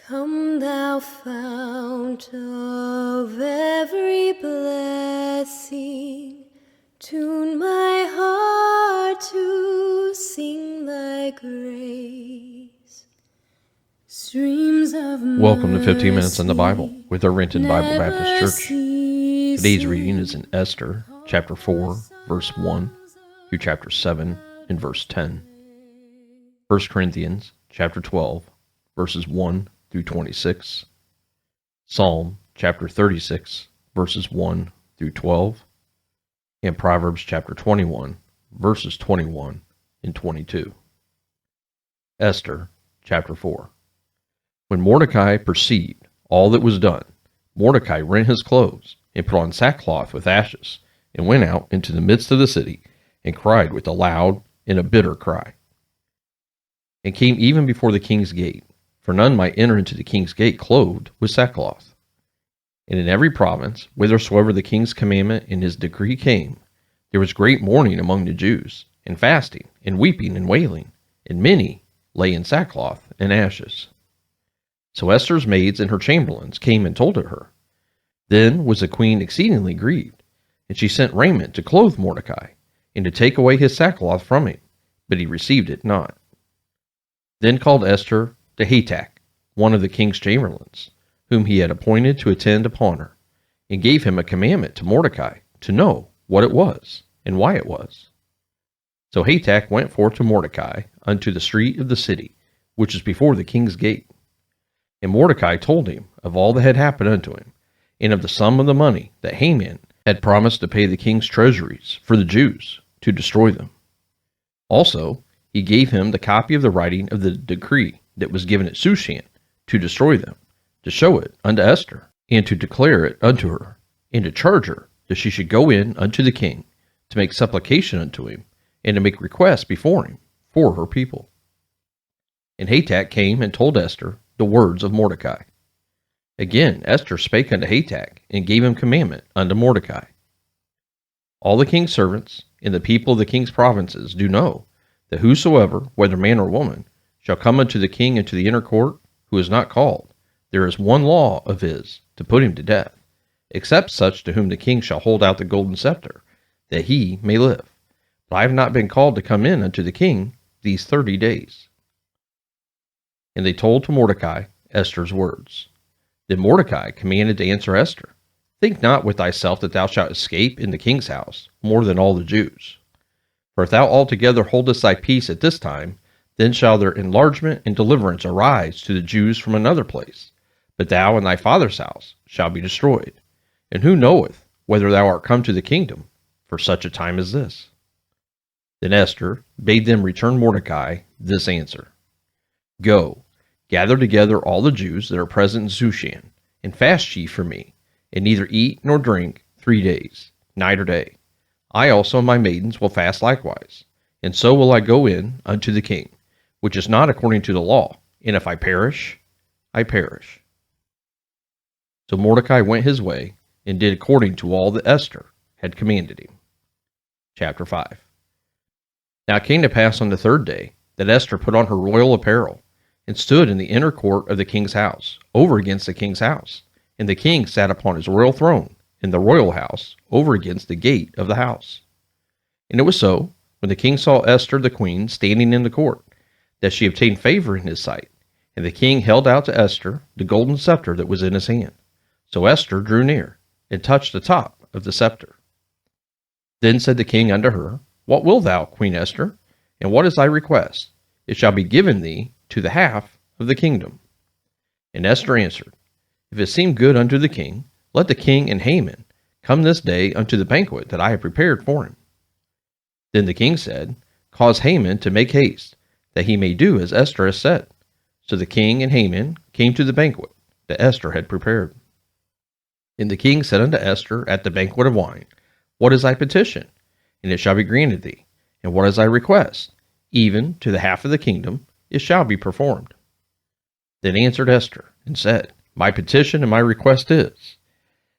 Come thou fount of every blessing, tune my heart to sing thy grace. Streams of Welcome to 15 Minutes in the Bible with Irvington Bible Baptist Church. Today's reading is in Esther, chapter 4, verse 1 through chapter 7 and verse 10. 1 Corinthians, chapter 12, verses 1 through 26. Psalm, chapter 36, verses 1 through 12. And Proverbs, chapter 21, verses 21 and 22. Esther, chapter 4. When Mordecai perceived all that was done, Mordecai rent his clothes, and put on sackcloth with ashes, and went out into the midst of the city, and cried with a loud and a bitter cry, and came even before the king's gate, for none might enter into the king's gate clothed with sackcloth. And in every province, whithersoever the king's commandment and his decree came, there was great mourning among the Jews, and fasting, and weeping, and wailing, and many lay in sackcloth and ashes. So Esther's maids and her chamberlains came and told it her. Then was the queen exceedingly grieved, and she sent raiment to clothe Mordecai, and to take away his sackcloth from him, but he received it not. Then called Esther to Hatach, one of the king's chamberlains, whom he had appointed to attend upon her, and gave him a commandment to Mordecai to know what it was, and why it was. So Hatach went forth to Mordecai unto the street of the city, which is before the king's gate. And Mordecai told him of all that had happened unto him, and of the sum of the money that Haman had promised to pay the king's treasuries for the Jews, to destroy them. Also, he gave him the copy of the writing of the decree that was given at Shushan, to destroy them, to show it unto Esther, and to declare it unto her, and to charge her that she should go in unto the king, to make supplication unto him, and to make request before him for her people. And Hatach came and told Esther the words of Mordecai. Again Esther spake unto Hatach, and gave him commandment unto Mordecai. All the king's servants and the people of the king's provinces do know that whosoever, whether man or woman, shall come unto the king into the inner court, who is not called, there is one law of his, to put him to death, except such to whom the king shall hold out the golden scepter, that he may live. But I have not been called to come in unto the king these 30 days. And they told to Mordecai Esther's words. Then Mordecai commanded to answer Esther, Think not with thyself that thou shalt escape in the king's house more than all the Jews. For if thou altogether holdest thy peace at this time, then shall their enlargement and deliverance arise to the Jews from another place. But thou and thy father's house shall be destroyed. And who knoweth whether thou art come to the kingdom for such a time as this? Then Esther bade them return Mordecai this answer. Go, gather together all the Jews that are present in Shushan, and fast ye for me, and neither eat nor drink 3 days, night or day. I also and my maidens will fast likewise, and so will I go in unto the king, which is not according to the law, and if I perish, I perish. So Mordecai went his way, and did according to all that Esther had commanded him. Chapter 5. Now it came to pass on the 3rd day, that Esther put on her royal apparel, and stood in the inner court of the king's house, over against the king's house. And the king sat upon his royal throne, in the royal house, over against the gate of the house. And it was so, when the king saw Esther the queen standing in the court, that she obtained favor in his sight. And the king held out to Esther the golden scepter that was in his hand. So Esther drew near, and touched the top of the scepter. Then said the king unto her, What wilt thou, Queen Esther? And what is thy request? It shall be given thee to the half of the kingdom. And Esther answered, If it seem good unto the king, let the king and Haman come this day unto the banquet that I have prepared for him. Then the king said, Cause Haman to make haste, that he may do as Esther has said. So the king and Haman came to the banquet that Esther had prepared. And the king said unto Esther at the banquet of wine, What is thy petition? And it shall be granted thee. And what is thy request? Even to the half of the kingdom, it shall be performed. Then answered Esther, and said, My petition and my request is,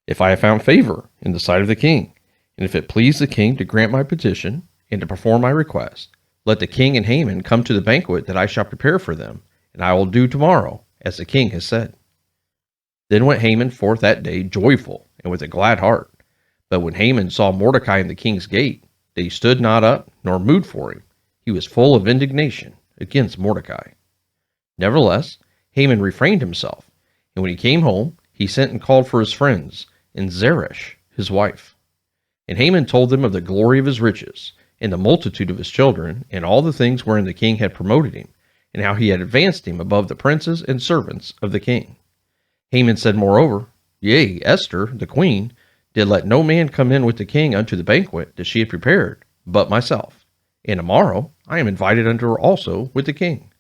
if I have found favor in the sight of the king, and if it please the king to grant my petition, and to perform my request, let the king and Haman come to the banquet that I shall prepare for them, and I will do tomorrow as the king has said. Then went Haman forth that day joyful and with a glad heart. But when Haman saw Mordecai in the king's gate, that he stood not up nor moved for him, he was full of indignation against Mordecai. Nevertheless, Haman refrained himself, and when he came home, he sent and called for his friends and Zeresh his wife. And Haman told them of the glory of his riches, and the multitude of his children, and all the things wherein the king had promoted him, and how he had advanced him above the princes and servants of the king. Haman said moreover, Yea, Esther, the queen, did let no man come in with the king unto the banquet that she had prepared, but myself. And tomorrow I am invited unto her also with the king.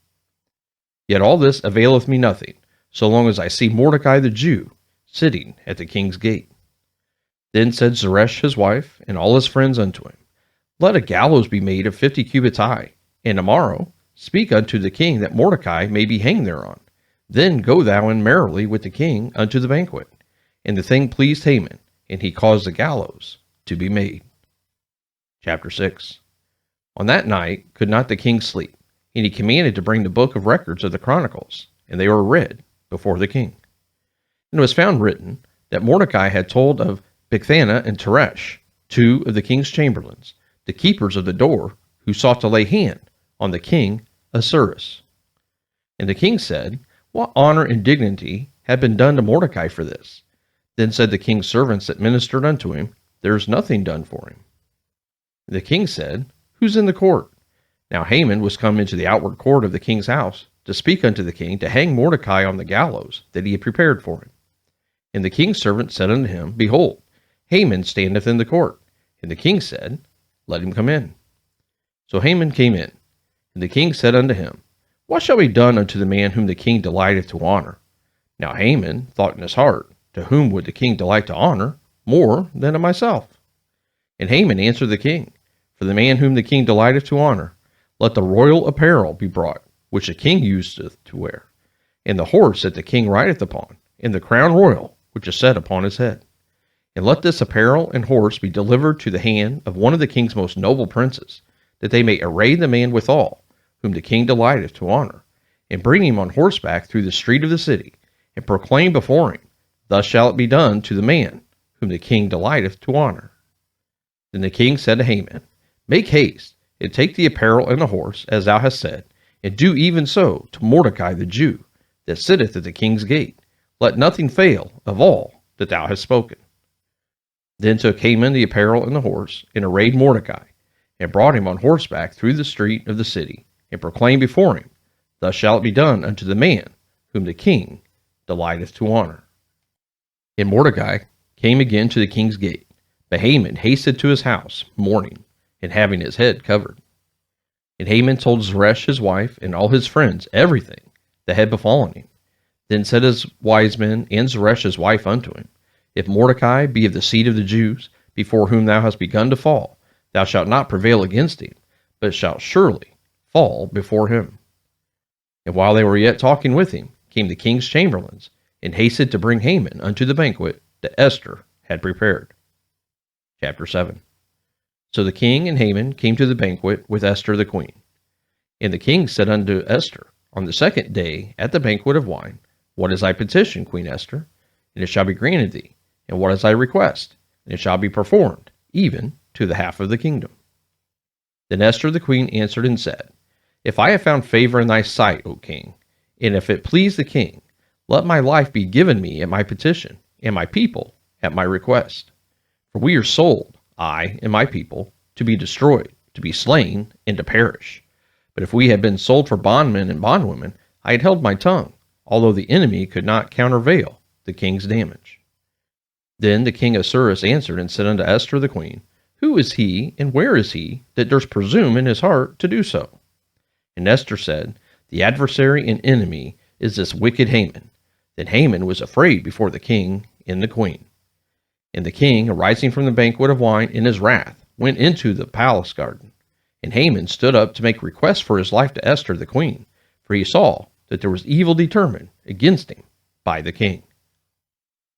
Yet all this availeth me nothing, so long as I see Mordecai the Jew sitting at the king's gate. Then said Zeresh his wife, and all his friends unto him, Let a gallows be made of 50 cubits high, and tomorrow speak unto the king that Mordecai may be hanged thereon. Then go thou in merrily with the king unto the banquet. And the thing pleased Haman, and he caused the gallows to be made. Chapter 6. On that night could not the king sleep, and he commanded to bring the book of records of the chronicles, and they were read before the king. And it was found written that Mordecai had told of Bigthana and Teresh, two of the king's chamberlains, the keepers of the door, who sought to lay hand on the king Ahasuerus. And the king said, What honor and dignity had been done to Mordecai for this? Then said the king's servants that ministered unto him, There is nothing done for him. And the king said, Who's in the court? Now Haman was come into the outward court of the king's house to speak unto the king to hang Mordecai on the gallows that he had prepared for him. And the king's servant said unto him, Behold, Haman standeth in the court. And the king said, Let him come in. So Haman came in. And the king said unto him, What shall be done unto the man whom the king delighteth to honor? Now Haman thought in his heart, To whom would the king delight to honor more than to myself? And Haman answered the king, For the man whom the king delighteth to honor, let the royal apparel be brought, which the king useth to wear, and the horse that the king rideth upon, and the crown royal which is set upon his head. And let this apparel and horse be delivered to the hand of one of the king's most noble princes, that they may array the man withal, whom the king delighteth to honor, and bring him on horseback through the street of the city, and proclaim before him, Thus shall it be done to the man whom the king delighteth to honor. Then the king said to Haman, Make haste, and take the apparel and the horse, as thou hast said, and do even so to Mordecai the Jew, that sitteth at the king's gate. Let nothing fail of all that thou hast spoken. Then took Haman the apparel and the horse, and arrayed Mordecai, and brought him on horseback through the street of the city, and proclaimed before him, Thus shall it be done unto the man whom the king delighteth to honor. And Mordecai came again to the king's gate, but Haman hasted to his house, mourning, and having his head covered. And Haman told Zeresh his wife and all his friends everything that had befallen him. Then said his wise men and Zeresh his wife unto him, If Mordecai be of the seed of the Jews, before whom thou hast begun to fall, thou shalt not prevail against him, but shalt surely fall before him. And while they were yet talking with him, came the king's chamberlains, and hasted to bring Haman unto the banquet that Esther had prepared. Chapter 7. So the king and Haman came to the banquet with Esther the queen. And the king said unto Esther, On the second day at the banquet of wine, What is thy petition, Queen Esther? And it shall be granted thee. And what is thy request? And it shall be performed, even to the half of the kingdom. Then Esther the queen answered and said, If I have found favor in thy sight, O king, and if it please the king, let my life be given me at my petition, and my people at my request. For we are sold, I and my people, to be destroyed, to be slain, and to perish. But if we had been sold for bondmen and bondwomen, I had held my tongue, although the enemy could not countervail the king's damage. Then the king Ahasuerus answered and said unto Esther the queen, Who is he, and where is he, that durst presume in his heart to do so? And Esther said, The adversary and enemy is this wicked Haman. Then Haman was afraid before the king and the queen. And the king, arising from the banquet of wine in his wrath, went into the palace garden. And Haman stood up to make request for his life to Esther the queen, for he saw that there was evil determined against him by the king.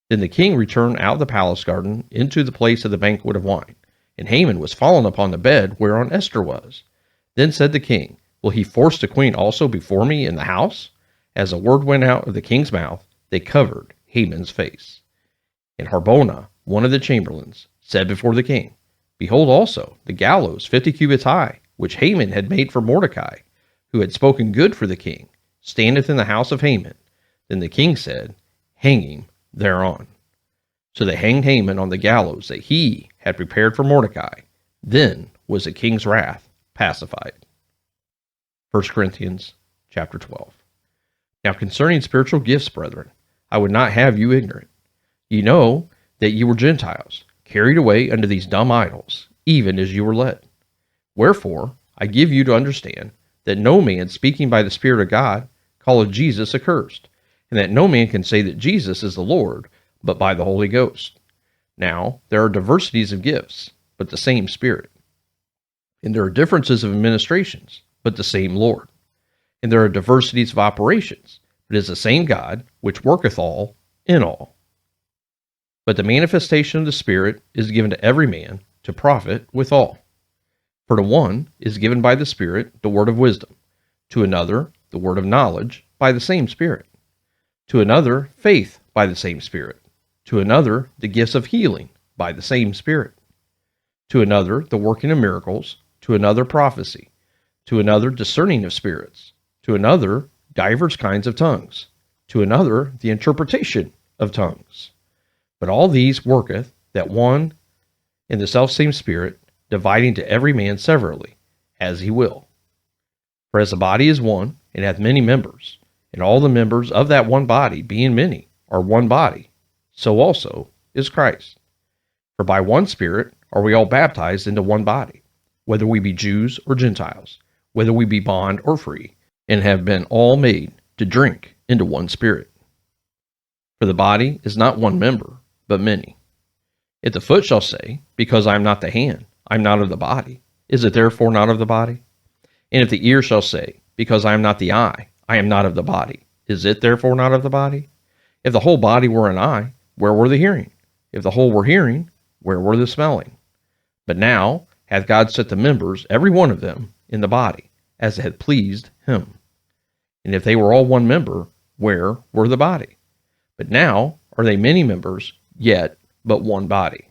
Then the king returned out of the palace garden into the place of the banquet of wine, and Haman was fallen upon the bed whereon Esther was. Then said the king, Will he force the queen also before me in the house? As a word went out of the king's mouth, they covered Haman's face. And Harbona, one of the chamberlains, said before the king, Behold also the gallows 50 cubits high, which Haman had made for Mordecai, who had spoken good for the king, standeth in the house of Haman. Then the king said, Hang him thereon. So they hanged Haman on the gallows that he had prepared for Mordecai. Then was the king's wrath pacified. 1 Corinthians chapter 12. Now concerning spiritual gifts, brethren, I would not have you ignorant. Ye know that ye were Gentiles, carried away unto these dumb idols, even as you were led. Wherefore I give you to understand that no man speaking by the Spirit of God calleth Jesus accursed, and that no man can say that Jesus is the Lord, but by the Holy Ghost. Now there are diversities of gifts, but the same Spirit. And there are differences of administrations, but the same Lord. And there are diversities of operations, but it is the same God, which worketh all in all. But the manifestation of the Spirit is given to every man to profit withal. For to one is given by the Spirit the word of wisdom, to another the word of knowledge by the same Spirit, to another faith by the same Spirit, to another the gifts of healing by the same Spirit, to another the working of miracles, to another prophecy, to another discerning of spirits, to another divers kinds of tongues, to another the interpretation of tongues. But all these worketh that one in the selfsame Spirit, dividing to every man severally, as he will. For as the body is one, and hath many members, and all the members of that one body, being many, are one body, so also is Christ. For by one Spirit are we all baptized into one body, whether we be Jews or Gentiles, whether we be bond or free, and have been all made to drink into one Spirit. For the body is not one member, but many. If the foot shall say, Because I am not the hand, I am not of the body, is it therefore not of the body? And if the ear shall say, Because I am not the eye, I am not of the body, is it therefore not of the body? If the whole body were an eye, where were the hearing? If the whole were hearing, where were the smelling? But now hath God set the members, every one of them, in the body, as it had pleased him. And if they were all one member, where were the body? But now are they many members, yet but one body.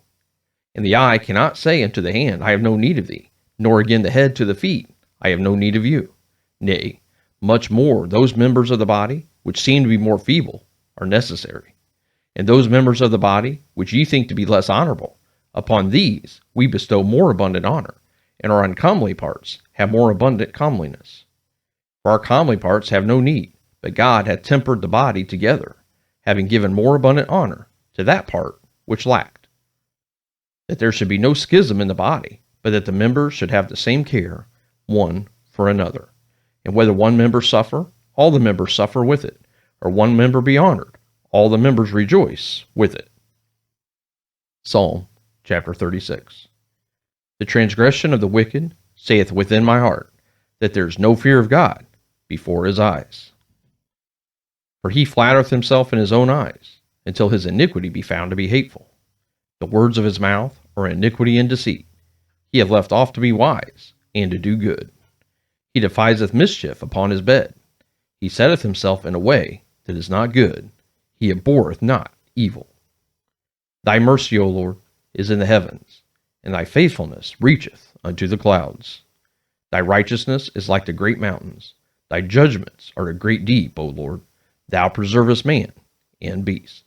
And the eye cannot say unto the hand, I have no need of thee, nor again the head to the feet, I have no need of you. Nay, much more those members of the body, which seem to be more feeble, are necessary. And those members of the body, which ye think to be less honorable, upon these we bestow more abundant honor, and our uncomely parts have more abundant comeliness. For our comely parts have no need, but God hath tempered the body together, having given more abundant honor to that part which lacked, that there should be no schism in the body, but that the members should have the same care one for another. And whether one member suffer, all the members suffer with it, or one member be honored, all the members rejoice with it. Psalm chapter 36. The transgression of the wicked saith within my heart, that there is no fear of God before his eyes. For he flattereth himself in his own eyes, until his iniquity be found to be hateful. The words of his mouth are iniquity and deceit. He hath left off to be wise, and to do good. He deviseth mischief upon his bed. He setteth himself in a way that is not good. He abhorreth not evil. Thy mercy, O Lord, is in the heavens, and thy faithfulness reacheth unto the clouds. Thy righteousness is like the great mountains. Thy judgments are a great deep, O Lord. Thou preservest man and beast.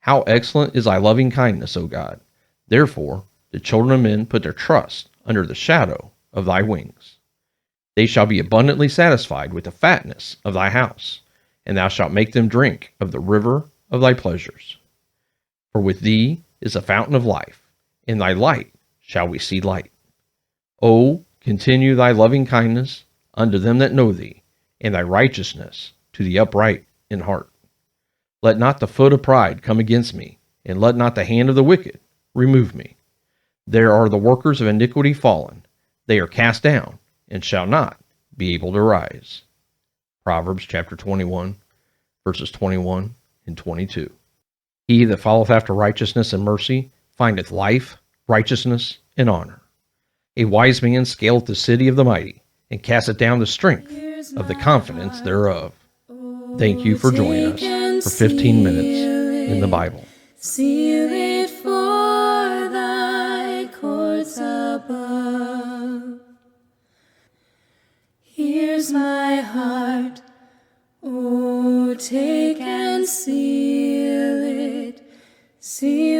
How excellent is thy loving kindness, O God! Therefore the children of men put their trust under the shadow of thy wings. They shall be abundantly satisfied with the fatness of thy house, and thou shalt make them drink of the river of thy pleasures. For with thee is a fountain of life, in thy light shall we see light. O continue thy loving kindness unto them that know thee, and thy righteousness to the upright in heart. Let not the foot of pride come against me, and let not the hand of the wicked remove me. There are the workers of iniquity fallen. They are cast down, and shall not be able to rise. Proverbs chapter 21, verses 21 and 22. He that followeth after righteousness and mercy findeth life, righteousness, and honor. A wise man scaleth the city of the mighty, and casteth down the strength of the confidence thereof. Thank you for joining us for 15 minutes in the Bible. Seal it for thy courts above. Here's my heart, oh, take and seal it. Seal